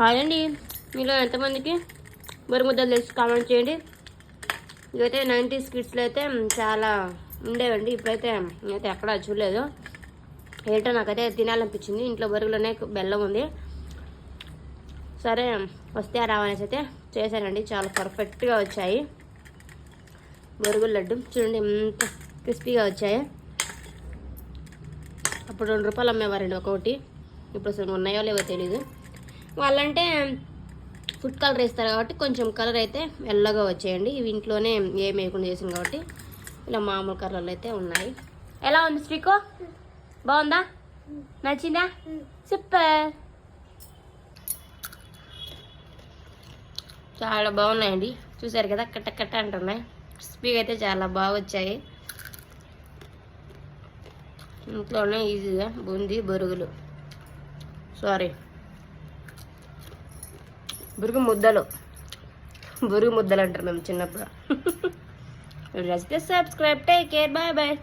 Hi అండి, మీలో ఎంతమందికి ముద్దలు తెలిసి కామెంట్ చేయండి. ఇవైతే 90s కిడ్స్లో అయితే చాలా ఉండేవండి. ఇప్పుడైతే నేనైతే ఎక్కడా చూడలేదు. ఏంటో నాకైతే తినాలనిపించింది. ఇంట్లో బరుగులోనే బెల్లం ఉంది. సరే వస్తే రావనేసి అయితే చేశానండి. చాలా పర్ఫెక్ట్గా వచ్చాయి బరుగుల లడ్డు. చూడండి ఎంత క్రిస్పీగా వచ్చాయి. అప్పుడు 2 రూపాయలు అమ్మేవారండి ఒక్కొక్కటి. ఇప్పుడు అసలు ఉన్నాయో లేవో తెలీదు. వాళ్ళంటే ఫుడ్ కలర్ వేస్తారు కాబట్టి కొంచెం కలర్ అయితే ఎల్లగా వచ్చాయండి. ఇవి ఇంట్లోనే ఏం వేయకుండా చేసింది కాబట్టి ఇలా మామూలు కలర్లు అయితే ఉన్నాయి. ఎలా ఉంది శ్రీకో? బాగుందా? నచ్చిందా? సూపర్, చాలా బాగున్నాయండి. చూసారు కదా, కట్ట కట్ట అంటున్నాయి. క్రిస్పీగా అయితే చాలా బాగా వచ్చాయి. ఇంట్లోనే ఈజీగా బూందీ బరుగులు, బురుగు ముద్దలు అంటారు మేము చిన్నప్పుడు. నచ్చితే subscribe, take care, bye bye.